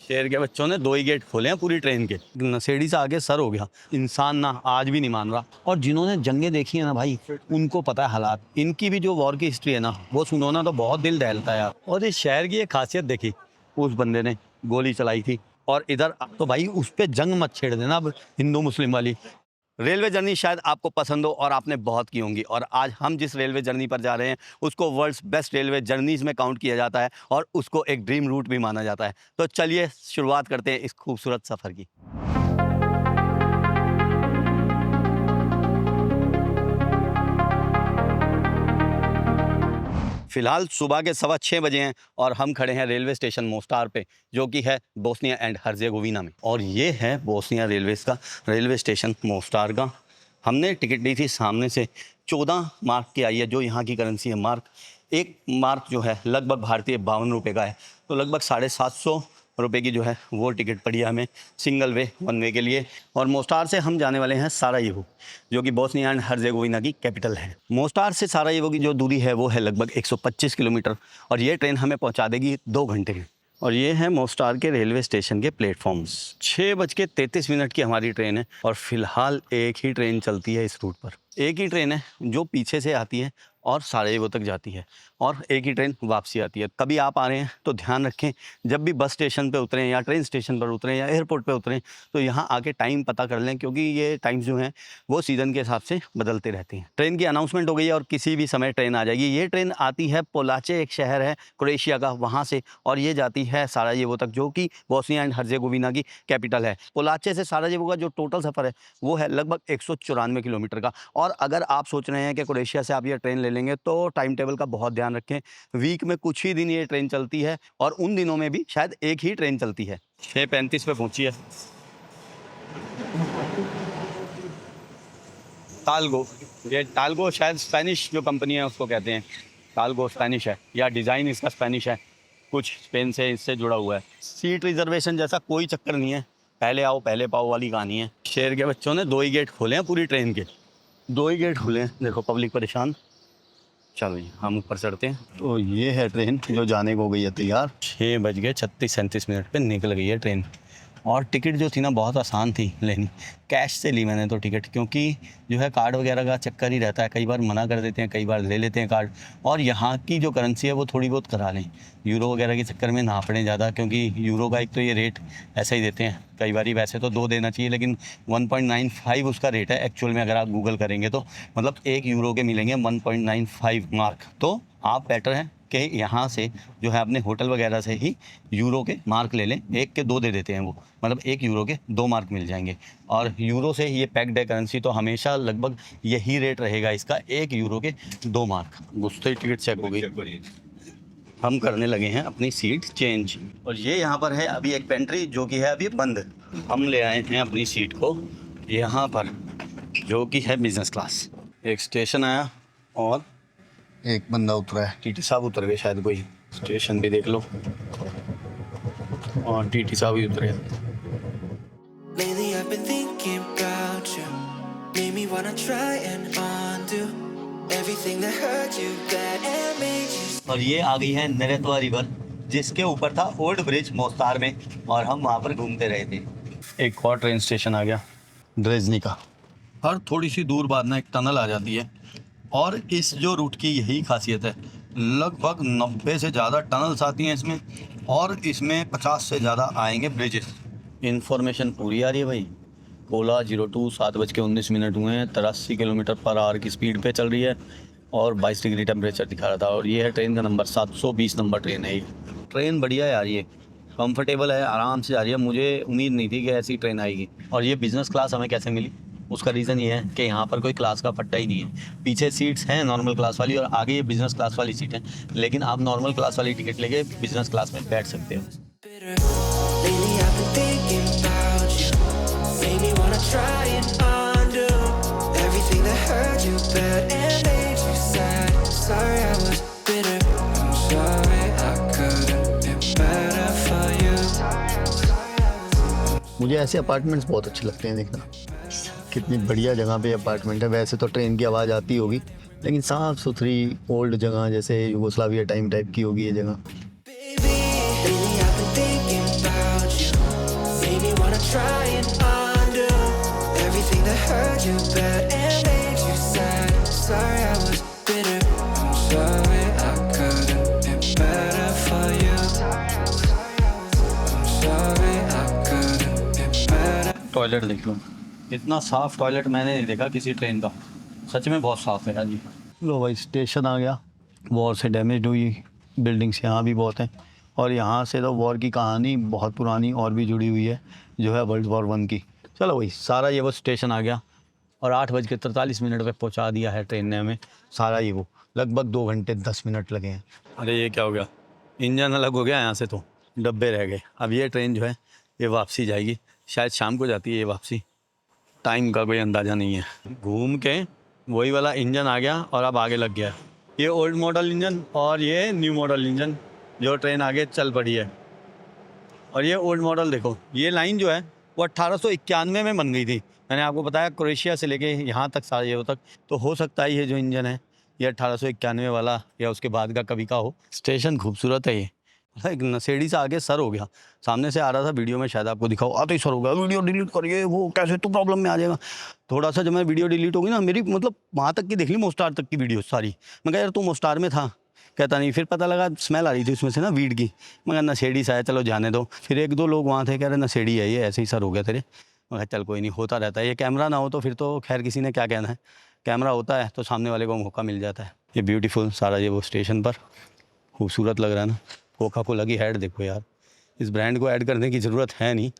शेर के बच्चों ने 2 ही गेट खोले हैं पूरी ट्रेन के। नशेड़ी से आगे सर हो गया, इंसान ना आज भी नहीं मान रहा। और जिन्होंने जंगें देखी है ना भाई, उनको पता है हालात। इनकी भी जो वॉर की हिस्ट्री है ना, वो सुनो ना तो बहुत दिल दहलता है यार। और इस शहर की एक खासियत देखी, उस बंदे ने गोली चलाई थी और इधर तो भाई उस पर जंग मत छेड़ देना अब हिंदू मुस्लिम वाली। रेलवे जर्नी शायद आपको पसंद हो और आपने बहुत की होंगी, और आज हम जिस रेलवे जर्नी पर जा रहे हैं उसको वर्ल्ड्स बेस्ट रेलवे जर्नीज में काउंट किया जाता है और उसको एक ड्रीम रूट भी माना जाता है। तो चलिए शुरुआत करते हैं इस खूबसूरत सफ़र की। फिलहाल सुबह के 6:15 बजे हैं और हम खड़े हैं रेलवे स्टेशन मोस्टार पे, जो कि है बोस्निया एंड हर्जेगोविना में। और ये है बोस्निया रेलवेज का रेलवे स्टेशन मोस्टार का। हमने टिकट ली थी सामने से, 14 मार्क की आई है, जो यहाँ की करेंसी है मार्क। एक मार्क जो है लगभग भारतीय 52 रुपये का है, तो लगभग 750 रुपये की जो है वो टिकट पड़ी है हमें सिंगल वे 1 वे के लिए। और मोस्टार से हम जाने वाले हैं सारायेवो, जो कि बोस्निया एंड हर्जेगोविना की कैपिटल है। मोस्टार से सारायेवो की जो दूरी है वो है लगभग 125 किलोमीटर, और ये ट्रेन हमें पहुंचा देगी 2 घंटे में। और ये है मोस्टार के रेलवे स्टेशन के प्लेटफॉर्म्स। 6:33 की हमारी ट्रेन है और फिलहाल एक ही ट्रेन चलती है इस रूट पर। एक ही ट्रेन है जो पीछे से आती है और सारायेवो तक जाती है, और एक ही ट्रेन वापसी आती है। कभी आप आ रहे हैं तो ध्यान रखें, जब भी बस स्टेशन पे उतरें या ट्रेन स्टेशन पर उतरें या एयरपोर्ट पे उतरें तो यहाँ आके टाइम पता कर लें, क्योंकि ये टाइम्स जो हैं वो सीज़न के हिसाब से बदलते रहते हैं। ट्रेन की अनाउंसमेंट हो गई है और किसी भी समय ट्रेन आ जाएगी। ये ट्रेन आती है पोलाचे, एक शहर है क्रोएशिया का, वहाँ से, और ये जाती है सारायेवो तक, जो कि बोस्निया एंड हर्जेगोविना की कैपिटल है। पोलाचे से सारायेवो का जो टोटल सफ़र है वो है लगभग 194 किलोमीटर का। और अगर आप सोच रहे हैं कि क्रोएशिया से आप ये ट्रेन ले लेंगे तो टाइम टेबल का बहुत ध्यान रखें। वीक में कुछ ही दिन ये ट्रेन चलती है और उन दिनों में भी शायद एक ही ट्रेन चलती है। 6:35 पे पहुंची है टालगो। ये टालगो शायद स्पेनिश जो कंपनी है उसको कहते हैं। टालगो स्पेनिश है, या डिज़ाइन इसका स्पेनिश है, कुछ स्पेन से इससे जुड़ा हुआ है। सीट रिजर्वेशन जैसा कोई चक्कर नहीं है, पहले आओ पहले पाओ वाली कहानी है। शेर के बच्चों ने 2 ही गेट खोले हैं पूरी ट्रेन के, 2 ही गेट खुले हैं। देखो पब्लिक परेशान। चलो जी हम ऊपर चढ़ते हैं। तो ये है ट्रेन जो जाने को हो गई है तैयार। 6:36 पे निकल गई है ट्रेन। और टिकट जो थी ना बहुत आसान थी लेनी, कैश से ली मैंने तो टिकट, क्योंकि जो है कार्ड वगैरह का चक्कर ही रहता है, कई बार मना कर देते हैं, कई बार ले लेते हैं कार्ड। और यहाँ की जो करेंसी है वो थोड़ी बहुत करा लें, यूरो वगैरह के चक्कर में ना पड़े ज़्यादा, क्योंकि यूरो का एक तो ये रेट ऐसा ही देते हैं। कई बार ही वैसे तो 2 देना चाहिए, लेकिन 1.95 उसका रेट है एक्चुअल में। अगर आप गूगल करेंगे तो मतलब 1 यूरो के मिलेंगे 1.95 मार्क। तो आप बेटर है कि यहाँ से जो है अपने होटल वगैरह से ही यूरो के मार्क ले लें। 1 के 2 दे देते हैं वो, मतलब 1 यूरो के 2 मार्क मिल जाएंगे। और यूरो से ये पैक्ड है करेंसी, तो हमेशा लगभग यही रेट रहेगा इसका, 1 यूरो के 2 मार्क। घुसते ही टिकट चेक हो गई। हम करने लगे हैं अपनी सीट चेंज, और ये यहाँ पर है अभी एक पेंट्री जो कि है अभी बंद। हम ले आए हैं अपनी सीट को यहाँ पर, जो कि है बिजनेस क्लास। एक स्टेशन आया और एक बंदा उतरा है, टीटी साहब उतर गए शायद, कोई स्टेशन भी देख लो, और टीटी साहब ही उतरे। Lately I've been thinking about you, made me wanna try and undo everything that hurt you bad and made you. और ये आ गई है नरेत्वा रिवर, जिसके ऊपर था ओल्ड ब्रिज मोस्टार में, और हम वहाँ पर घूमते रहे थे। एक और ट्रेन स्टेशन आ गया ड्रेजनी का। हर थोड़ी सी दूर बाद ना एक टनल आ जाती है, और इस जो रूट की यही खासियत है, लगभग 90 से ज़्यादा टनल्स आती हैं इसमें, और इसमें 50 से ज़्यादा आएंगे ब्रिजेस। इन्फॉर्मेशन पूरी आ रही है भाई। ओला 02 7:19 हुए हैं, 83 किलोमीटर पर आवर की स्पीड पे चल रही है, और 22 डिग्री टेम्परेचर दिखा रहा था। और ये है ट्रेन का नंबर, 720 नंबर ट्रेन है ये। ट्रेन बढ़िया है यार, ये कंफर्टेबल है, आराम से जा रही है। मुझे उम्मीद नहीं थी कि ऐसी ट्रेन आएगी। और ये बिज़नेस क्लास हमें कैसे मिली, उसका रीज़न ये है कि यहाँ पर कोई क्लास का पट्टा ही नहीं है। पीछे सीट्स हैं नॉर्मल क्लास वाली, और आगे ये बिज़नेस क्लास वाली सीट है, लेकिन आप नॉर्मल क्लास वाली टिकट लेके बिज़नेस क्लास में बैठ सकते हो। Lately I've been thinking about you, made me wanna try and undo everything that hurt you bad and made you sad. Sorry I was bitter, I'm sorry I couldn't be better for you. मुझे ऐसे apartments बहुत अच्छे लगते हैं देखना, कितनी बढ़िया जगह पे अपार्टमेंट है। वैसे तो ट्रेन की आवाज़ आती होगी, लेकिन साफ़ सुथरी ओल्ड जगह, जैसे युगोस्लाविया टाइम टाइप की होगी ये जगह। Baby, lately I've been thinking about try and undo everything that hurt you bad and made you sad. Sorry I was bitter. I'm sorry I couldn't be better for you. I'm sorry I couldn't be better. Toilet देख लो, इतना साफ toilet मैंने नहीं देखा किसी train का, सच में बहुत साफ है यार जी। लो भाई स्टेशन आ गया, वॉर से डैमेज हुई बिल्डिंग्स यहाँ भी बहुत हैं, और यहाँ से तो वॉर की कहानी बहुत पुरानी और भी जुड़ी हुई है जो है वर्ल्ड वॉर 1 की। चलो भाई सारा ये वो स्टेशन आ गया और 8:43 पे पहुँचा दिया है ट्रेन ने हमें सारा ये वो, लगभग 2 घंटे 10 मिनट लगे हैं। अरे ये क्या हो गया, इंजन अलग हो गया यहाँ से, तो डब्बे रह गए। अब ये ट्रेन जो है ये वापसी जाएगी, शायद शाम को जाती है ये वापसी, टाइम का कोई अंदाज़ा नहीं है। घूम के वही वाला इंजन आ गया और अब आगे लग गया, ये ओल्ड मॉडल इंजन और ये न्यू मॉडल इंजन जो ट्रेन आगे चल पड़ी है। और ये ओल्ड मॉडल देखो, ये लाइन जो है वो 1891 में बन गई थी। मैंने आपको बताया क्रोएशिया से लेके यहाँ तक सारे तक, तो हो सकता है ये जो इंजन है ये 1891 वाला या उसके बाद का कभी का हो। स्टेशन खूबसूरत है ये, एक नशेड़ी सा आगे सर हो गया, सामने से आ रहा था, वीडियो में शायद आपको दिखाओ, आते ही सर हो गया, वीडियो डिलीट करिए, वो कैसे तो प्रॉब्लम में आ जाएगा। थोड़ा सा जब मैं वीडियो डिलीट होगी ना, मेरी मतलब वहाँ तक की देख ली मोस्टार तक की वीडियो सारी, मैं कहा यार तू मोस्टार में था, कहता नहीं, फिर पता लगा स्मेल आ रही थी उसमें से ना वीड की, मैं कहा नशेड़ी सा है चलो जाने दो। फिर 1-2 लोग वहाँ थे कह रहे नशेड़ी है ये, ऐसे ही सर हो गया तेरे, मैं कहा चल कोई नहीं, होता रहता है, ये कैमरा ना हो तो फिर तो खैर किसी ने क्या कहना है, कैमरा होता है तो सामने वाले को मौका मिल जाता है। ये ब्यूटीफुल सारा ये वो स्टेशन पर खूबसूरत लग रहा है ना। कोका कोला की ऐड देखो यार, इस ब्रांड को ऐड करने की ज़रूरत है नहीं,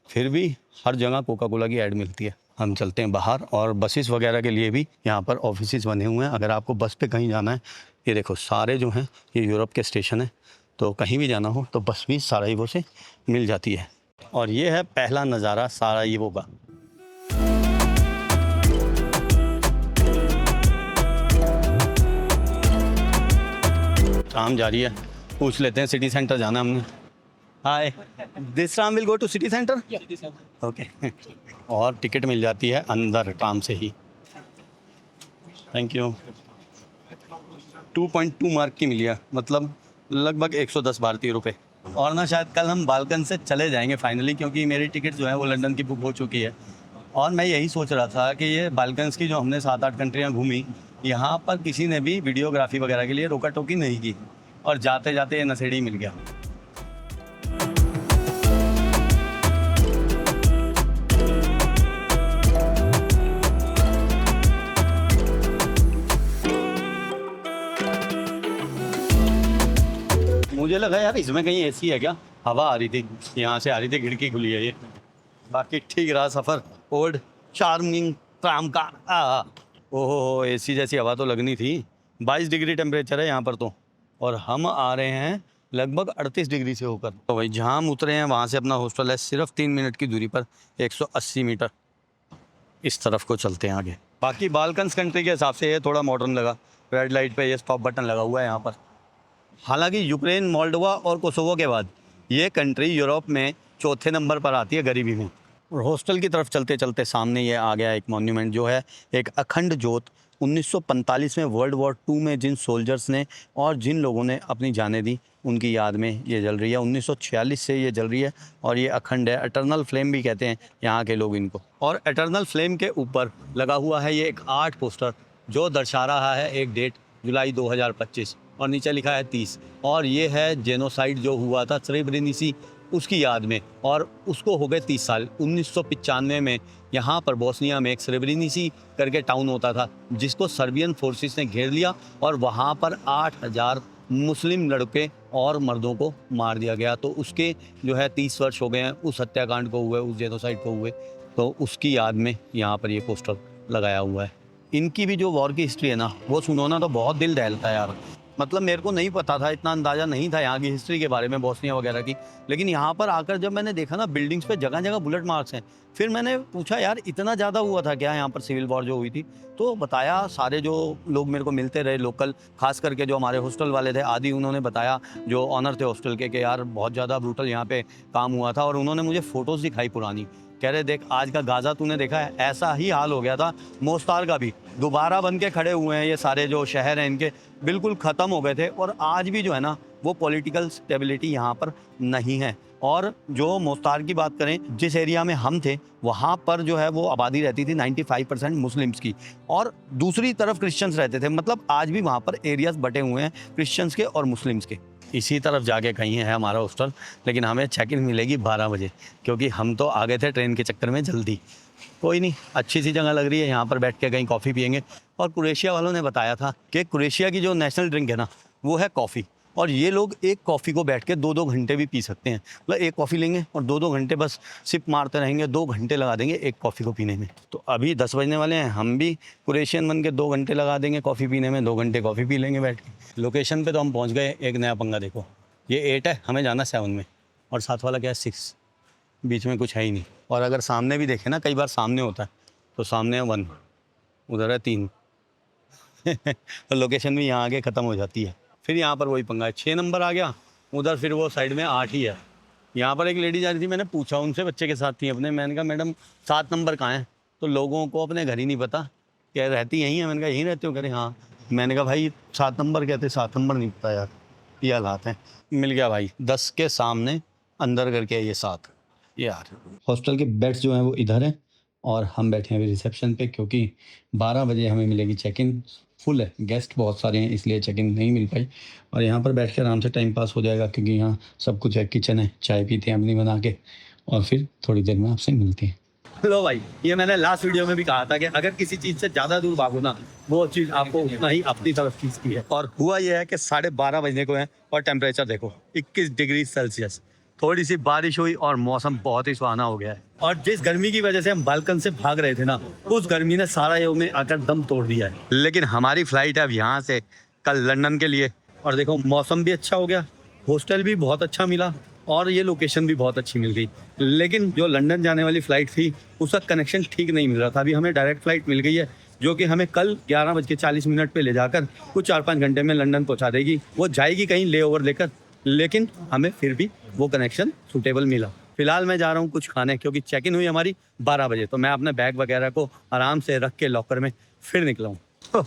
फिर भी हर जगह कोका कोला की ऐड मिलती है। हम चलते हैं बाहर, और बसेस वगैरह के लिए भी यहाँ पर ऑफिसेज बने हुए हैं। अगर आपको बस पे कहीं जाना है, ये देखो सारे जो हैं ये यूरोप के स्टेशन है, तो कहीं भी जाना हो तो बस भी सारायेवो से मिल जाती है। और ये है पहला नज़ारा सारायेवो का। काम जारी है, पूछ लेते हैं, सिटी सेंटर जाना हमने। Hi, this tram will go to city centre? Okay. और टिकट मिल जाती है अंदर ट्राम से ही। Thank you. 2.2 मार्क की मिली है, मतलब लगभग 110 भारतीय रुपये। और ना शायद कल हम बाल्कन से चले जाएंगे फाइनली, क्योंकि मेरी टिकट जो है वो लंदन की बुक हो चुकी है। और मैं यही सोच रहा था कि ये बाल्कन्स की जो हमने 7-8 कंट्रियाँ घूमी, यहाँ पर किसी ने भी वीडियोग्राफी वगैरह के लिए रोका टोकी नहीं की, और जाते जाते ये नशेड़ी मिल गया। मुझे लगा यार इसमें कहीं एसी है क्या, हवा आ रही थी, यहाँ से आ रही थी, खिड़की खुली है ये। बाकी ठीक रहा सफ़र ओल्ड चार्मिंग ट्राम का। ओहो, एसी जैसी हवा तो लगनी थी। 22 डिग्री टेम्परेचर है यहाँ पर तो, और हम आ रहे हैं लगभग 38 डिग्री से होकर। तो भाई जहाँ हम उतरे हैं वहाँ से अपना हॉस्टल है सिर्फ 3 मिनट की दूरी पर, 180 मीटर। इस तरफ को चलते हैं आगे। बाकी बाल्कन्स कंट्री के हिसाब से ये थोड़ा मॉडर्न लगा, रेड लाइट पे ये स्टॉप बटन लगा हुआ है यहाँ पर। हालांकि यूक्रेन, मोल्डोवा और कोसोवो के बाद ये कंट्री यूरोप में 4थे नंबर पर आती है गरीबी में। और हॉस्टल की तरफ चलते चलते सामने ये आ गया एक मॉन्यूमेंट, जो है एक अखंड ज्योत। 1945 में वर्ल्ड वॉर 2 में जिन सोल्जर्स ने और जिन लोगों ने अपनी जानें दी, उनकी याद में ये जल रही है। 1946 से ये जल रही है और ये अखंड है। एटर्नल फ्लेम भी कहते हैं यहाँ के लोग इनको। और एटर्नल फ्लेम के ऊपर लगा हुआ है ये एक आर्ट पोस्टर, जो दर्शा रहा है एक डेट, जुलाई 2025, और नीचे लिखा है 30। और ये है जेनोसाइड जो हुआ था स्रेब्रेनिसी, उसकी याद में, और उसको हो गए 30 साल। 1995 में यहाँ पर बोस्निया में एक स्रेब्रेनिसी करके टाउन होता था, जिसको सर्बियन फोर्सेस ने घेर लिया, और वहाँ पर 8000 मुस्लिम लड़के और मर्दों को मार दिया गया। तो उसके जो है 30 वर्ष हो गए हैं उस हत्याकांड को हुए, उस जेनोसाइड को हुए, तो उसकी याद में यहाँ पर ये पोस्टर लगाया हुआ है। इनकी भी जो वॉर की हिस्ट्री है ना, वो सुनो ना तो बहुत दिल दहलता है यार। मतलब मेरे को नहीं पता था, इतना अंदाज़ा नहीं था यहाँ की हिस्ट्री के बारे में, बोस्निया वगैरह की। लेकिन यहाँ पर आकर जब मैंने देखा ना, बिल्डिंग्स पे जगह जगह बुलेट मार्क्स हैं, फिर मैंने पूछा यार इतना ज़्यादा हुआ था क्या यहाँ पर सिविल वॉर जो हुई थी। तो बताया, सारे जो लोग मेरे को मिलते रहे लोकल, खास करके जो हमारे हॉस्टल वाले थे आदि, उन्होंने बताया, जो ऑनर थे हॉस्टल के, कि यार बहुत ज़्यादा ब्रूटल यहाँ पे काम हुआ था। और उन्होंने मुझे फ़ोटोज़ दिखाई पुरानी, कह रहे देख आज का गाज़ा तूने देखा है, ऐसा ही हाल हो गया था मोस्तार का भी। दोबारा बन के खड़े हुए हैं ये सारे जो शहर हैं, इनके बिल्कुल ख़त्म हो गए थे। और आज भी जो है ना, वो पॉलिटिकल स्टेबिलिटी यहाँ पर नहीं है। और जो मोस्तार की बात करें, जिस एरिया में हम थे वहाँ पर जो है वो आबादी रहती थी 95% मुस्लिम्स की, और दूसरी तरफ क्रिश्चियंस रहते थे। मतलब आज भी वहाँ पर एरियाज बटे हुए हैं क्रिश्चियंस के और मुस्लिम्स के। इसी तरफ जाके कहीं है हमारा हॉस्टल, लेकिन हमें चेक इन मिलेगी 12 बजे, क्योंकि हम तो आ गए थे ट्रेन के चक्कर में जल्दी। कोई नहीं, अच्छी सी जगह लग रही है, यहाँ पर बैठ के कहीं कॉफ़ी पियेंगे। और क्रोएशिया वालों ने बताया था कि क्रोएशिया की जो नेशनल ड्रिंक है ना वो है कॉफ़ी, और ये लोग एक कॉफ़ी को बैठ के 2-2 घंटे भी पी सकते हैं। मतलब एक कॉफ़ी लेंगे और 2-2 घंटे बस सिप मारते रहेंगे, 2 घंटे लगा देंगे एक कॉफ़ी को पीने में। तो अभी 10 बजने वाले हैं, हम भी क्रोएशियन बन के 2 घंटे लगा देंगे कॉफ़ी पीने में, 2 घंटे कॉफ़ी पी लेंगे बैठ के। लोकेशन पे तो हम पहुंच गए। एक नया पंगा देखो, ये 8 है, हमें जाना 7 में, और साथ वाला क्या है 6, बीच में कुछ है ही नहीं। और अगर सामने भी देखें ना, कई बार सामने होता है, तो सामने है 1, उधर है 3 तो लोकेशन भी यहाँ आगे ख़त्म हो जाती है। फिर यहाँ पर वही पंगा है, 6 नंबर आ गया, उधर फिर वो साइड में 8 ही है। यहाँ पर एक लेडी जा रही थी, मैंने पूछा उनसे, बच्चे के साथ थी अपने, मैंने कहा मैडम 7 नंबर कहाँ है? तो लोगों को अपने घर ही नहीं पता, क्या रहती यहीं है? मैंने कहा यहीं रहते हो? कह रहे हाँ। मैंने कहा भाई 7 नंबर कहते, 7 नंबर नहीं पता यार, ये हालात हैं। मिल गया भाई, 10 के सामने अंदर करके ये 7 यार। हॉस्टल के बेड्स जो हैं वो इधर हैं, और हम बैठे हैं अभी रिसेप्शन पे, क्योंकि 12 बजे हमें मिलेगी चेक इन। फुल है, गेस्ट बहुत सारे हैं, इसलिए चेक इन नहीं मिल पाई। और यहाँ पर बैठ के आराम से टाइम पास हो जाएगा, क्योंकि यहाँ सब कुछ है, किचन है, चाय पीते हैं अपनी बना के, और फिर थोड़ी देर में आपसे मिलते हैं। लो भाई, ये मैंने लास्ट वीडियो में भी कहा था कि अगर किसी चीज़ से ज़्यादा दूर भागो ना, वो चीज़ आपको उतना ही अपनी तरफ खींचती है। और हुआ ये है कि 12:30 बजने को है, और टेम्परेचर देखो 21 डिग्री सेल्सियस। थोड़ी सी बारिश हुई और मौसम बहुत ही सुहाना हो गया है। और जिस गर्मी की वजह से हम बालकन से भाग रहे थे ना, उस गर्मी ने सारा में आकर दम तोड़ दिया है। लेकिन हमारी फ्लाइट है अब यहाँ से कल लंदन के लिए, और देखो मौसम भी अच्छा हो गया, हॉस्टल भी बहुत अच्छा मिला, और ये लोकेशन भी बहुत अच्छी मिल गई। लेकिन जो लंदन जाने वाली फ़्लाइट थी उसका कनेक्शन ठीक नहीं मिल रहा था। अभी हमें डायरेक्ट फ़्लाइट मिल गई है, जो कि हमें कल 11:40 पे ले जाकर कुछ 4-5 घंटे में लंदन पहुंचा देगी। वो जाएगी कहीं ले ओवर लेकर, लेकिन हमें फिर भी वो कनेक्शन सूटेबल मिला। फिलहाल मैं जा रहा हूँ कुछ खाने, क्योंकि चेक इन हुई हमारी 12 बजे, तो मैं अपने बैग वगैरह को आराम से रख के लॉकर में फिर निकला हूँ।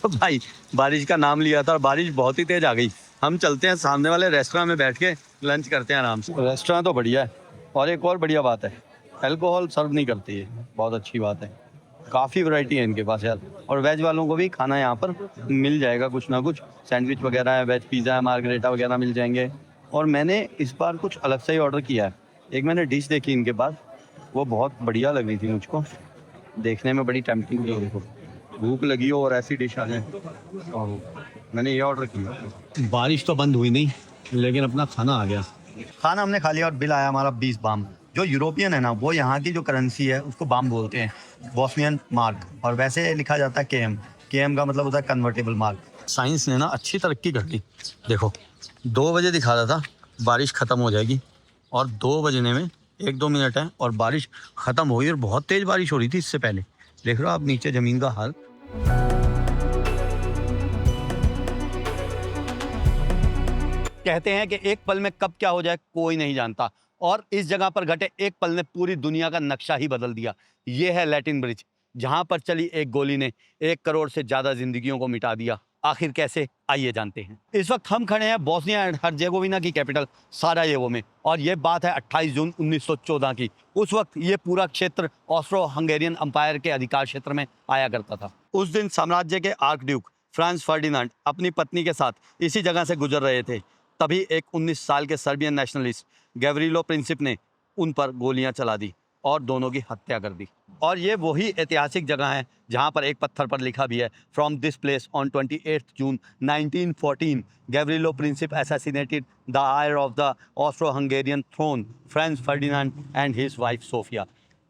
भाई बारिश का नाम लिया था और बारिश बहुत ही तेज आ गई। हम चलते हैं सामने वाले रेस्टोरेंट में बैठ के लंच करते हैं आराम से। रेस्टोरेंट तो बढ़िया है, और एक और बढ़िया बात है, अल्कोहल सर्व नहीं करती है, बहुत अच्छी बात है। काफ़ी वैरायटी है इनके पास यार, और वेज वालों को भी खाना यहाँ पर मिल जाएगा कुछ ना कुछ, सैंडविच वगैरह है, वेज पिज़्ज़ा है, मार्गरेटा वगैरह मिल जाएंगे। और मैंने इस बार कुछ अलग से ही ऑर्डर किया है। एक मैंने डिश देखी इनके पास, वो बहुत बढ़िया लग रही थी मुझको, देखने में बड़ी टेम्पटिंग थी। देखो भूख लगी हो और ऐसी डिश आ जाए, और मैंने ये ऑर्डर किया। बारिश तो बंद हुई नहीं, लेकिन अपना खाना आ गया। खाना हमने खा लिया और बिल आया हमारा 20 बाम। जो यूरोपियन है ना, वो यहाँ की जो करेंसी है उसको बाम बोलते हैं, बॉस्नियन मार्क, और वैसे लिखा जाता है केएम। केएम का मतलब होता है कन्वर्टेबल मार्क। साइंस ने ना अच्छी तरक्की कर ली। देखो 2 बजे दिखा रहा था बारिश ख़त्म हो जाएगी, और 2 बजने में 1-2 मिनट है और बारिश ख़त्म हो गई, और बहुत तेज़ बारिश हो रही थी इससे पहले। देख रहे हो आप नीचे ज़मीन का हाल। कहते हैं कि एक पल में कब क्या हो जाए कोई नहीं जानता, और इस जगह पर घटे एक पल ने पूरी दुनिया का नक्शा ही बदल दिया। ये है लैटिन ब्रिज, जहां पर चली एक गोली ने 1 करोड़ से ज़्यादा जिंदगियों को मिटा दिया। आखिर कैसे, आइए जानते हैं। इस वक्त हम खड़े हैं बोस्निया एंड हर्जेगोविना की कैपिटल साराजेवो में, और ये बात है 28 जून 1914 की। उस वक्त ये पूरा क्षेत्र ऑस्ट्रो हंगेरियन अंपायर के अधिकार क्षेत्र में आया करता था। उस दिन साम्राज्य के आर्क ड्यूक फ्रांस फर्डिनांड अपनी पत्नी के साथ इसी जगह से गुजर रहे थे। तभी एक 19 साल के सर्बियन नेशनलिस्ट गैवरिलो प्रिंसिप ने उन पर गोलियां चला दी और दोनों की हत्या कर दी। और ये वही ऐतिहासिक जगह है जहां पर एक पत्थर पर लिखा भी है, from this place on 28 June 1914 Gavrilo Princip assassinated the heir of the Austro Hungarian throne Franz Ferdinand and his wife Sophia.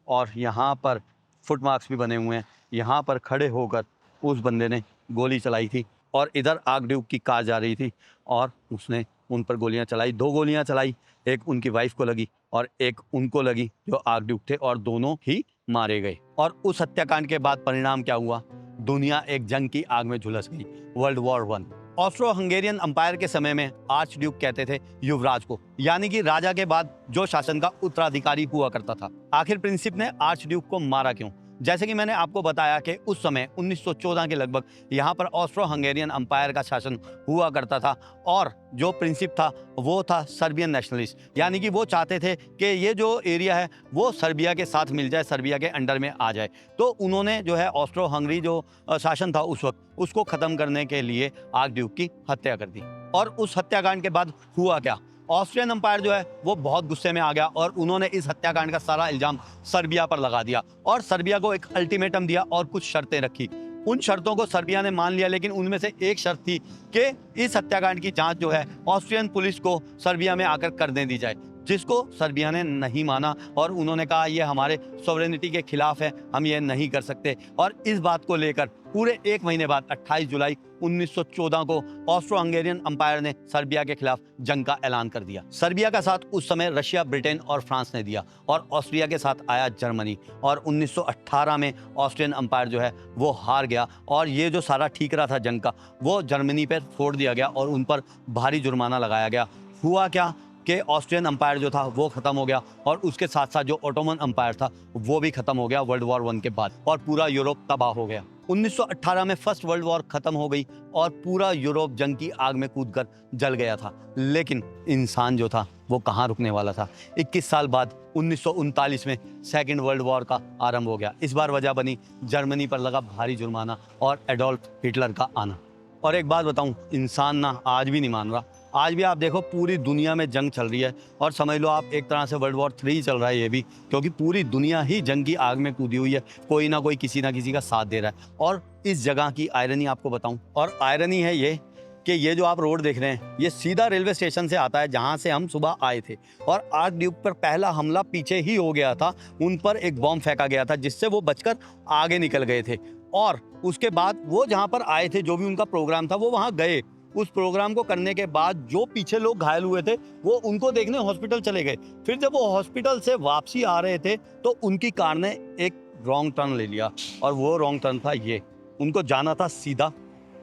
और यहाँ पर फुटमार्क्स भी बने हुए हैं, यहाँ पर खड़े होकर उस बंदे ने गोली चलाई थी, और इधर आर्कड्यूक की कार जा रही थी और उसने उन पर गोलियां चलाई। 2 गोलियां चलाई, एक उनकी वाइफ को लगी और एक उनको लगी जो आर्कड्यूक थे, और दोनों ही मारे गए। और उस हत्याकांड के बाद परिणाम क्या हुआ? दुनिया एक जंग की आग में झुलस गई, world war 1। Austro Hungarian umpire के समय में आर्च ड्यूक कहते थे युवराज को, यानी कि राजा के बाद जो शासन का उत्तराधिकारी हुआ करता था। आखिर प्रिंसिप ने आर्च ड्यूक को मारा क्यों? जैसे कि मैंने आपको बताया कि उस समय 1914 के लगभग यहाँ पर ऑस्ट्रो हंगेरियन अंपायर का शासन हुआ करता था और जो प्रिंसिप था वो था सर्बियन नेशनलिस्ट, यानी कि वो चाहते थे कि ये जो एरिया है वो सर्बिया के साथ मिल जाए, सर्बिया के अंडर में आ जाए। तो उन्होंने जो है ऑस्ट्रो हंगरी जो शासन था उस वक्त, उसको ख़त्म करने के लिए आर्कड्यूक की हत्या कर दी। और उस हत्याकांड के बाद हुआ क्या, ऑस्ट्रियन अंपायर जो है वो बहुत गुस्से में आ गया और उन्होंने इस हत्याकांड का सारा इल्ज़ाम सर्बिया पर लगा दिया और सर्बिया को एक अल्टीमेटम दिया और कुछ शर्तें रखी। उन शर्तों को सर्बिया ने मान लिया, लेकिन उनमें से एक शर्त थी कि इस हत्याकांड की जांच जो है ऑस्ट्रियन पुलिस को सर्बिया में आकर करने दी जाए, जिसको सर्बिया ने नहीं माना और उन्होंने कहा ये हमारे सॉवरेनिटी के खिलाफ है, हम ये नहीं कर सकते। और इस बात को लेकर पूरे एक महीने बाद 28 जुलाई 1914 को ऑस्ट्रो हंगेरियन अंपायर ने सर्बिया के खिलाफ जंग का ऐलान कर दिया। सर्बिया का साथ उस समय रशिया, ब्रिटेन और फ्रांस ने दिया और ऑस्ट्रिया के साथ आया जर्मनी। और 1918 में ऑस्ट्रियन अंपायर जो है वो हार गया और ये जो सारा ठीकरा था जंग का वो जर्मनी पर फोड़ दिया गया और उन पर भारी जुर्माना लगाया गया। हुआ क्या कि ऑस्ट्रियन अंपायर जो था वो ख़त्म हो गया और उसके साथ साथ जो ओटोमन अंपायर था वो भी ख़त्म हो गया वर्ल्ड वॉर 1 के बाद और पूरा यूरोप तबाह हो गया। 1918 में फर्स्ट वर्ल्ड वॉर ख़त्म हो गई और पूरा यूरोप जंग की आग में कूदकर जल गया था, लेकिन इंसान जो था वो कहाँ रुकने वाला था। 21 साल बाद 1939 में सेकेंड वर्ल्ड वॉर का आरंभ हो गया। इस बार वजह बनी जर्मनी पर लगा भारी जुर्माना और एडोल्फ हिटलर का आना। और एक बात बताऊं, इंसान ना आज भी नहीं मान रहा। आज भी आप देखो पूरी दुनिया में जंग चल रही है और समझ लो आप एक तरह से वर्ल्ड वॉर 3 चल रहा है ये भी, क्योंकि पूरी दुनिया ही जंग की आग में कूदी हुई है। कोई ना कोई किसी ना किसी का साथ दे रहा है। और इस जगह की आयरनी आपको बताऊं, और आयरनी है ये कि ये जो आप रोड देख रहे हैं ये सीधा रेलवे स्टेशन से आता है जहाँ से हम सुबह आए थे और आर्कड्यूक पर पहला हमला पीछे ही हो गया था। उन पर एक बॉम्ब फेंका गया था जिससे वो बचकर आगे निकल गए थे और उसके बाद वो जहाँ पर आए थे, जो भी उनका प्रोग्राम था वो वहाँ गए। उस प्रोग्राम को करने के बाद जो पीछे लोग घायल हुए थे वो उनको देखने हॉस्पिटल चले गए। फिर जब वो हॉस्पिटल से वापसी आ रहे थे तो उनकी कार ने एक रॉन्ग टर्न ले लिया और वो रॉन्ग टर्न था ये। उनको जाना था सीधा,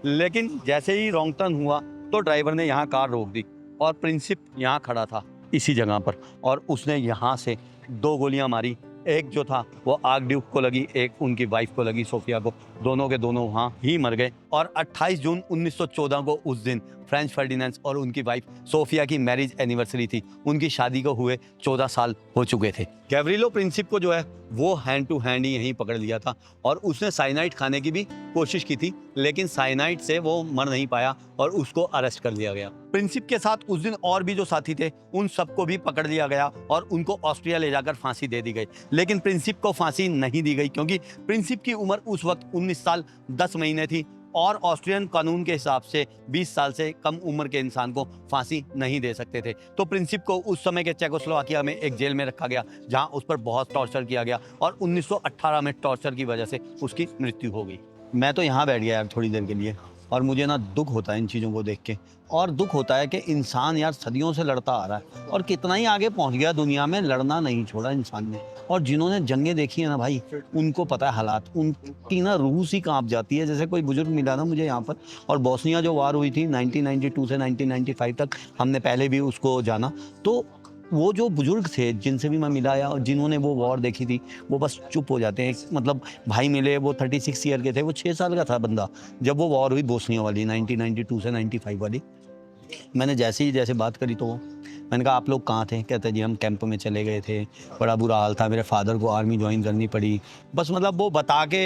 लेकिन जैसे ही रॉन्ग टर्न हुआ तो ड्राइवर ने यहाँ कार रोक दी और प्रिंसिप यहाँ खड़ा था इसी जगह पर और उसने यहाँ से 2 गोलियाँ मारी। एक जो था वो आर्कड्यूक को लगी, एक उनकी वाइफ को लगी, सोफिया को। दोनों के दोनों वहाँ ही मर गए। और 28 जून 1914 को उस दिन फ्रेंच फर्डिनेंड और उनकी वाइफ सोफिया की मैरिज एनिवर्सरी थी। उनकी शादी को हुए 14 साल हो चुके थे। गैब्रिलो प्रिंसिप को जो है वो हैंड टू हैंड ही यहीं पकड़ लिया था और उसने साइनाइड खाने की भी कोशिश की थी, लेकिन साइनाइड से वो मर नहीं पाया और उसको अरेस्ट कर लिया गया। प्रिंसिप के साथ उस दिन और भी जो साथी थे उन सबको भी पकड़ लिया गया और उनको ऑस्ट्रिया ले जाकर फांसी दे दी गई। लेकिन प्रिंसिप को फांसी नहीं दी गई क्योंकि प्रिंसिप की उम्र उस वक्त 19 साल 10 महीने थी और ऑस्ट्रियन कानून के हिसाब से 20 साल से कम उम्र के इंसान को फांसी नहीं दे सकते थे। तो प्रिंसिप को उस समय के चेकोस्लोवाकिया में एक जेल में रखा गया जहां उस पर बहुत टॉर्चर किया गया और 1918 में टॉर्चर की वजह से उसकी मृत्यु हो गई। मैं तो यहाँ बैठ गया यार थोड़ी देर के लिए और मुझे ना दुख होता है इन चीज़ों को देख के, और दुख होता है कि इंसान यार सदियों से लड़ता आ रहा है और कितना ही आगे पहुंच गया दुनिया में, लड़ना नहीं छोड़ा इंसान ने। और जिन्होंने जंगें देखी है ना भाई, उनको पता है हालात, उनकी ना रूह सी कांप जाती है। जैसे कोई बुजुर्ग मिला ना मुझे यहाँ पर, और बोस्निया जो वार हुई थी 1992 से 1995 तक, हमने पहले भी उसको जाना, तो वो जो बुजुर्ग थे जिनसे भी मैं मिला या जिन्होंने वो वॉर देखी थी वो बस चुप हो जाते हैं। मतलब भाई मिले, वो 36 ईयर के थे, वो 6 साल का था बंदा जब वो वॉर हुई बोस्निया वाली 1992 से 95 वाली। मैंने जैसे बात करी तो मैंने कहा आप लोग कहाँ थे? कहते जी हम कैंप में चले गए थे, बड़ा बुरा हाल था, मेरे फादर को आर्मी ज्वाइन करनी पड़ी। बस मतलब वो बता के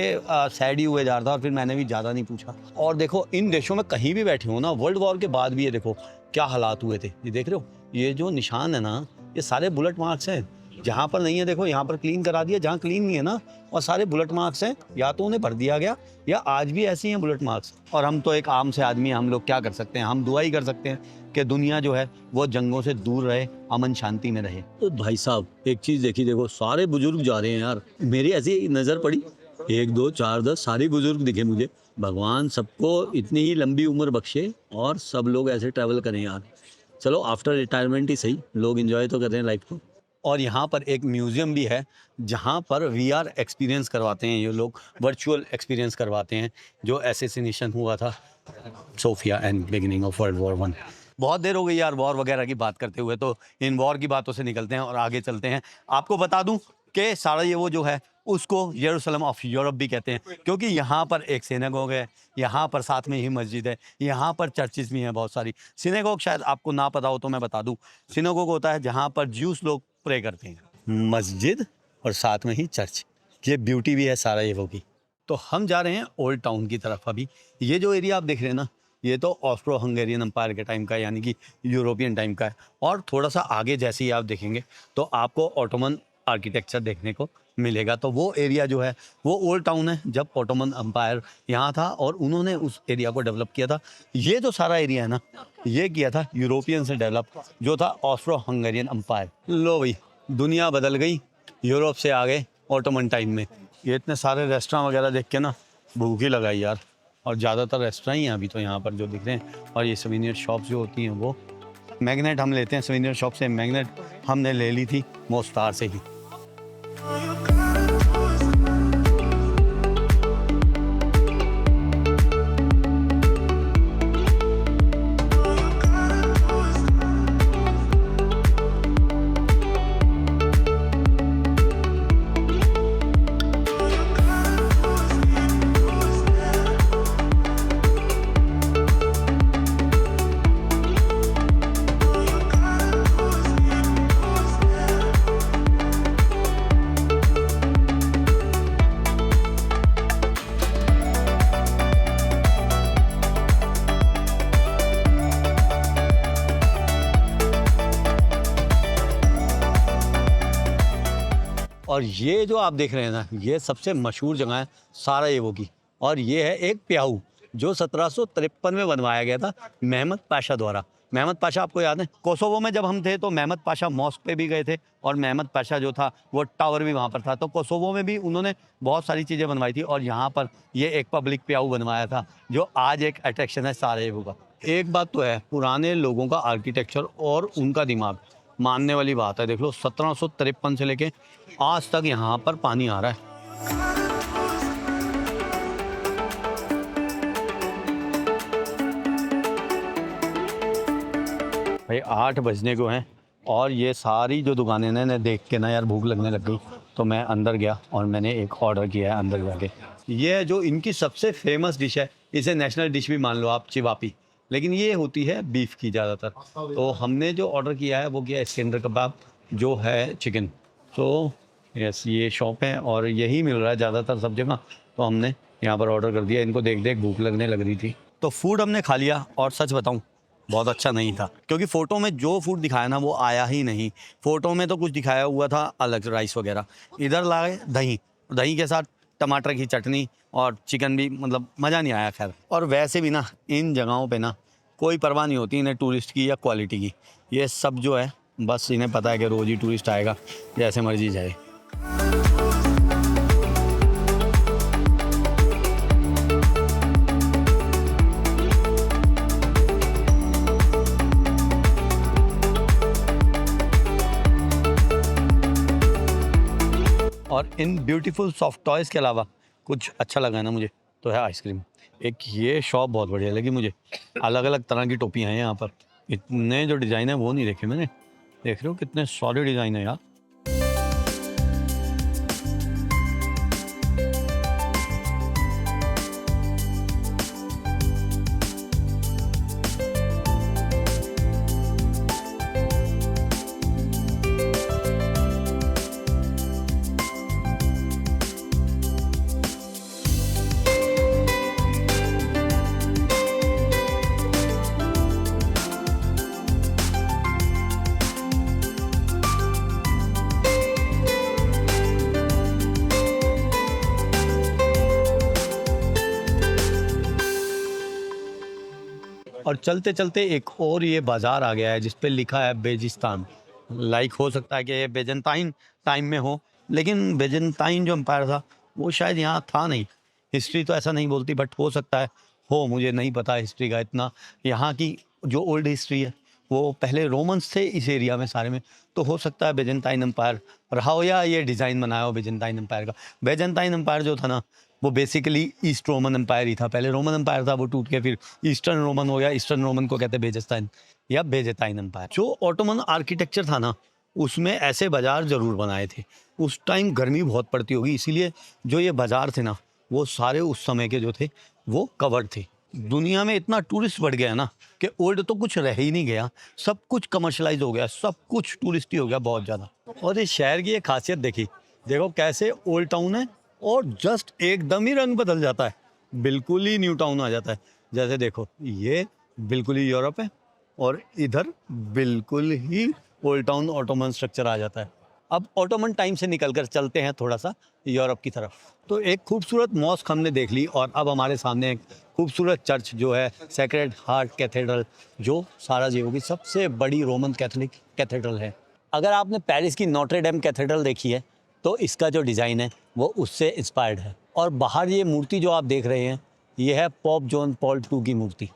सैड ही हुए जा रहा था और फिर मैंने भी ज़्यादा नहीं पूछा। और देखो इन देशों में कहीं भी बैठे हो ना, वर्ल्ड वॉर के बाद भी ये देखो क्या हालात हुए थे। ये देख रहे हो, ये जो निशान है ना, ये सारे बुलेट मार्क्स हैं। जहाँ पर नहीं है देखो यहाँ पर क्लीन करा दिया, जहाँ क्लीन नहीं है ना और सारे बुलेट मार्क्स हैं, या तो उन्हें भर दिया गया या आज भी ऐसे ही हैं बुलेट मार्क्स। और हम तो एक आम से आदमी, हम लोग क्या कर सकते हैं? हम दुआ ही कर सकते हैं कि दुनिया जो है वो जंगों से दूर रहे, अमन शांति में रहे। तो भाई साहब एक चीज़ देखी, देखो सारे बुजुर्ग जा रहे हैं यार। मेरी ऐसी नज़र पड़ी 1 2 4 10 सारे बुजुर्ग दिखे मुझे। भगवान सबको इतनी ही लंबी उम्र बख्शे और सब लोग ऐसे ट्रैवल करें यार। चलो आफ्टर रिटायरमेंट ही सही, लोग एंजॉय तो कर रहे हैं लाइफ को। और यहाँ पर एक म्यूज़ियम भी है जहाँ पर VR एक्सपीरियंस करवाते हैं ये लोग, वर्चुअल एक्सपीरियंस करवाते हैं जो असैसिनेशन हुआ था Sophia and beginning of world war 1। बहुत देर हो गई यार वॉर वगैरह की बात करते हुए, तो इन वॉर की बातों से निकलते हैं और आगे चलते हैं। आपको बता दूं कि सारा ये वो जो है उसको यरूशलेम ऑफ यूरोप भी कहते हैं, क्योंकि यहाँ पर एक सिनेगोग है, यहाँ पर साथ में ही मस्जिद है, यहाँ पर चर्चिस भी हैं बहुत सारी। सिनेगोग शायद आपको ना पता हो तो मैं बता दूँ, सिनेगोग होता है जहाँ पर ज्यूस लोग प्रे करते हैं, मस्जिद और साथ में ही चर्च। ये ब्यूटी भी है सारायेवो की। तो हम जा रहे हैं ओल्ड टाउन की तरफ। अभी ये जो एरिया आप देख रहे हैं ना, ये तो ऑस्ट्रो हंगेरियन एम्पायर के टाइम का है, यानी कि यूरोपियन टाइम का है। और थोड़ा सा आगे जैसे ही आप देखेंगे तो आपको ऑटोमन आर्किटेक्चर देखने को मिलेगा। तो वो एरिया जो है वो ओल्ड टाउन है, जब ऑटोमन एम्पायर यहाँ था और उन्होंने उस एरिया को डेवलप किया था। ये जो सारा एरिया है ना, ये किया था यूरोपियन से डेवलप, जो था ऑस्ट्रो हंगेरियन एम्पायर। लो भाई, दुनिया बदल गई, यूरोप से आ गए ऑटोमन टाइम में। ये इतने सारे रेस्टोरेंट वगैरह देख के ना भूख ही लगाई यार। और ज़्यादातर रेस्टोरेंट ही हैं अभी तो यहाँ पर जो दिख रहे हैं। और ये सोवेनियर शॉप्स जो होती हैं, वो मैग्नेट हम लेते हैं सोवेनियर शॉप से। मैग्नेट हमने ले ली थी मोस्टार से ही। और ये जो आप देख रहे हैं ना, ये सबसे मशहूर जगह है सारायेवो की। और ये है एक प्याऊ, जो 1753 में बनवाया गया था मेहमद पाशा द्वारा। मेहमद पाशा आपको याद है, कोसोवो में जब हम थे तो मेहमद पाशा मॉस्क पे भी गए थे, और मेहमद पाशा जो था वो टावर भी वहाँ पर था। तो कोसोवो में भी उन्होंने बहुत सारी चीज़ें बनवाई थी, और यहाँ पर ये एक पब्लिक प्याऊ बनवाया था, जो आज एक अट्रैक्शन है सारायेवो का। एक बात तो है, पुराने लोगों का आर्किटेक्चर और उनका दिमाग मानने वाली बात है। देख लो, 1753 से लेके आज तक यहाँ पर पानी आ रहा है। भाई 8 बजने को हैं, और ये सारी जो दुकानें ने देख के ना यार भूख लगने लग गई। तो मैं अंदर गया और मैंने एक ऑर्डर किया है अंदर जाके। ये जो इनकी सबसे फेमस डिश है, इसे नेशनल डिश भी मान लो आप, चिवापी, लेकिन ये होती है बीफ की ज़्यादातर। तो हमने जो ऑर्डर किया है वो किया है इस्कंदर कबाब, जो है चिकन। तो यस, ये शॉप है और यही मिल रहा है ज़्यादातर सब जगह। तो हमने यहाँ पर ऑर्डर कर दिया, इनको देख देख भूख लगने लग रही थी। तो फूड हमने खा लिया, और सच बताऊँ बहुत अच्छा नहीं था, क्योंकि फ़ोटो में जो फूड दिखाया ना वो आया ही नहीं। फ़ोटो में तो कुछ दिखाया हुआ था अलग, राइस वगैरह। इधर लाए दही, दही के साथ टमाटर की चटनी और चिकन भी, मतलब मज़ा नहीं आया खैर। और वैसे भी ना इन जगहों पे ना कोई परवाह नहीं होती इन्हें टूरिस्ट की या क्वालिटी की। ये सब जो है बस इन्हें पता है कि रोज़ ही टूरिस्ट आएगा, जैसे मर्जी जाए। और इन ब्यूटीफुल सॉफ्ट टॉयज़ के अलावा कुछ अच्छा लगा ना मुझे तो है आइसक्रीम। एक ये शॉप बहुत बढ़िया लगी मुझे, अलग अलग तरह की टोपियाँ हैं यहाँ पर। इतने जो डिज़ाइन है वो नहीं देखे मैंने। देख रहे हो कितने सॉलिड डिज़ाइन है यार। और चलते चलते एक और ये बाज़ार आ गया है जिस पे लिखा है बेजिस्तान। लाइक हो सकता है कि ये बेजेंटाइन टाइम में हो, लेकिन बेजेंटाइन जो एम्पायर था वो शायद यहाँ था नहीं। हिस्ट्री तो ऐसा नहीं बोलती, बट हो सकता है हो, मुझे नहीं पता हिस्ट्री का इतना। यहाँ की जो ओल्ड हिस्ट्री है वो पहले रोमन्स थे इस एरिया में सारे में, तो हो सकता है बेजेंटाइन एम्पायर रहा हो या ये डिज़ाइन बनाया हो बेजेंटाइन एम्पायर का। बेजेंटाइन एम्पायर जो था ना वो बेसिकली ईस्ट रोमन एम्पायर ही था। पहले रोमन एम्पायर था, वो टूट के फिर ईस्टर्न रोमन हो गया। ईस्टर्न रोमन को कहते हैं बेजेस्ताइन या बेजेताइन एम्पायर। जो ऑटोमन आर्किटेक्चर था ना उसमें ऐसे बाज़ार ज़रूर बनाए थे। उस टाइम गर्मी बहुत पड़ती होगी, इसीलिए जो ये बाज़ार थे ना वो सारे उस समय के जो थे वो कवर्ड थे। दुनिया में इतना टूरिस्ट बढ़ गया ना कि ओल्ड तो कुछ रह ही नहीं गया, सब कुछ कमर्शलाइज हो गया, सब कुछ टूरिस्टी हो गया बहुत ज़्यादा। और इस शहर की एक खासियत देखी, देखो कैसे ओल्ड टाउन है और जस्ट एकदम ही रंग बदल जाता है, बिल्कुल ही न्यू टाउन आ जाता है। जैसे देखो ये बिल्कुल ही यूरोप है और इधर बिल्कुल ही ओल्ड टाउन ऑटोमन स्ट्रक्चर आ जाता है। अब ऑटोमन टाइम से निकलकर चलते हैं थोड़ा सा यूरोप की तरफ। तो एक खूबसूरत मॉस्क हमने देख ली और अब हमारे सामने एक खूबसूरत चर्च जो है सेक्रेड हार्ट कैथेड्रल, जो साराजेवो की सबसे बड़ी रोमन कैथोलिक कैथेड्रल है। अगर आपने पेरिस की नोट्रे डेम कैथेड्रल देखी है तो इसका जो डिज़ाइन है वो उससे इंस्पायर्ड है। और बाहर ये मूर्ति जो आप देख रहे हैं ये है पोप जॉन पॉल II की मूर्ति।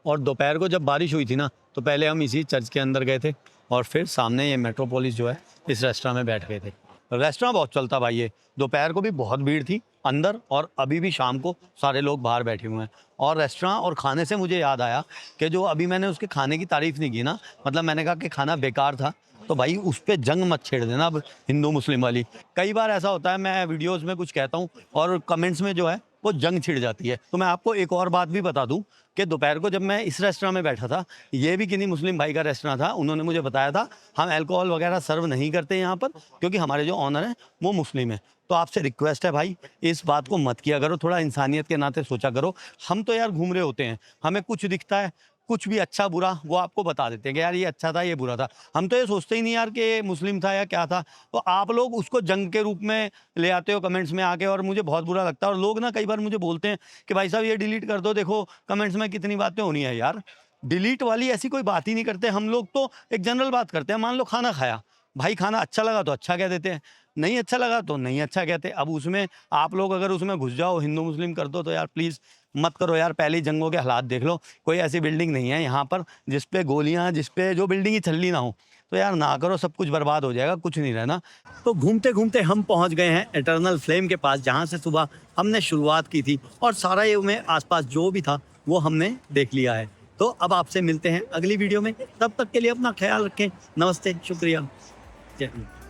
और दोपहर को जब बारिश हुई थी ना तो पहले हम इसी चर्च के अंदर गए थे और फिर सामने ये मेट्रोपोलिस जो है इस रेस्टोरेंट में बैठ गए थे। रेस्टोरेंट बहुत चलता भाई, ये दोपहर को भी बहुत भीड़ थी अंदर और अभी भी शाम को सारे लोग बाहर बैठे हुए हैं। और रेस्टोरेंट और खाने से मुझे याद आया कि जो अभी मैंने उसके खाने की तारीफ़ नहीं की ना, मतलब मैंने कहा कि खाना बेकार था, तो भाई उस पर जंग मत छेड़ देना अब हिंदू मुस्लिम वाली। कई बार ऐसा होता है मैं वीडियोज़ में कुछ कहता हूँ और कमेंट्स में जो है वो जंग छिड़ जाती है। तो मैं आपको एक और बात भी बता दूं कि दोपहर को जब मैं इस रेस्टोरेंट में बैठा था, ये भी किन्हीं मुस्लिम भाई का रेस्टोरेंट था, उन्होंने मुझे बताया था हम अल्कोहल वगैरह सर्व नहीं करते यहाँ पर क्योंकि हमारे जो ऑनर हैं वो मुस्लिम है। तो आपसे रिक्वेस्ट है भाई इस बात को मत किया करो, थोड़ा इंसानियत के नाते सोचा करो। हम तो यार घूम रहे होते हैं, हमें कुछ दिखता है कुछ भी अच्छा बुरा वो आपको बता देते हैं कि यार ये अच्छा था ये बुरा था। हम तो ये सोचते ही नहीं यार कि ये मुस्लिम था या क्या था, तो आप लोग उसको जंग के रूप में ले आते हो कमेंट्स में आके और मुझे बहुत बुरा लगता है। और लोग ना कई बार मुझे बोलते हैं कि भाई साहब ये डिलीट कर दो, देखो कमेंट्स में कितनी बातें होनी है। यार डिलीट वाली ऐसी कोई बात ही नहीं करते हम लोग, तो एक जनरल बात करते हैं। मान लो खाना खाया, भाई खाना अच्छा लगा तो अच्छा कह देते हैं, नहीं अच्छा लगा तो नहीं अच्छा कहते। अब उसमें आप लोग अगर उसमें घुस जाओ हिंदू मुस्लिम कर दो तो यार प्लीज़ मत करो यार। पहली जंगों के हालात देख लो, कोई ऐसी बिल्डिंग नहीं है यहाँ पर जिस पे गोलियाँ, जिस पे जो बिल्डिंग ही छल्ली ना हो, तो यार ना करो, सब कुछ बर्बाद हो जाएगा, कुछ नहीं रहना। तो घूमते घूमते हम पहुँच गए हैं एटर्नल फ्लेम के पास, जहाँ से सुबह हमने शुरुआत की थी और साराजेवो में आसपास जो भी था वो हमने देख लिया है। तो अब आपसे मिलते हैं अगली वीडियो में, तब तक के लिए अपना ख्याल रखें। नमस्ते, शुक्रिया, जय हिंद।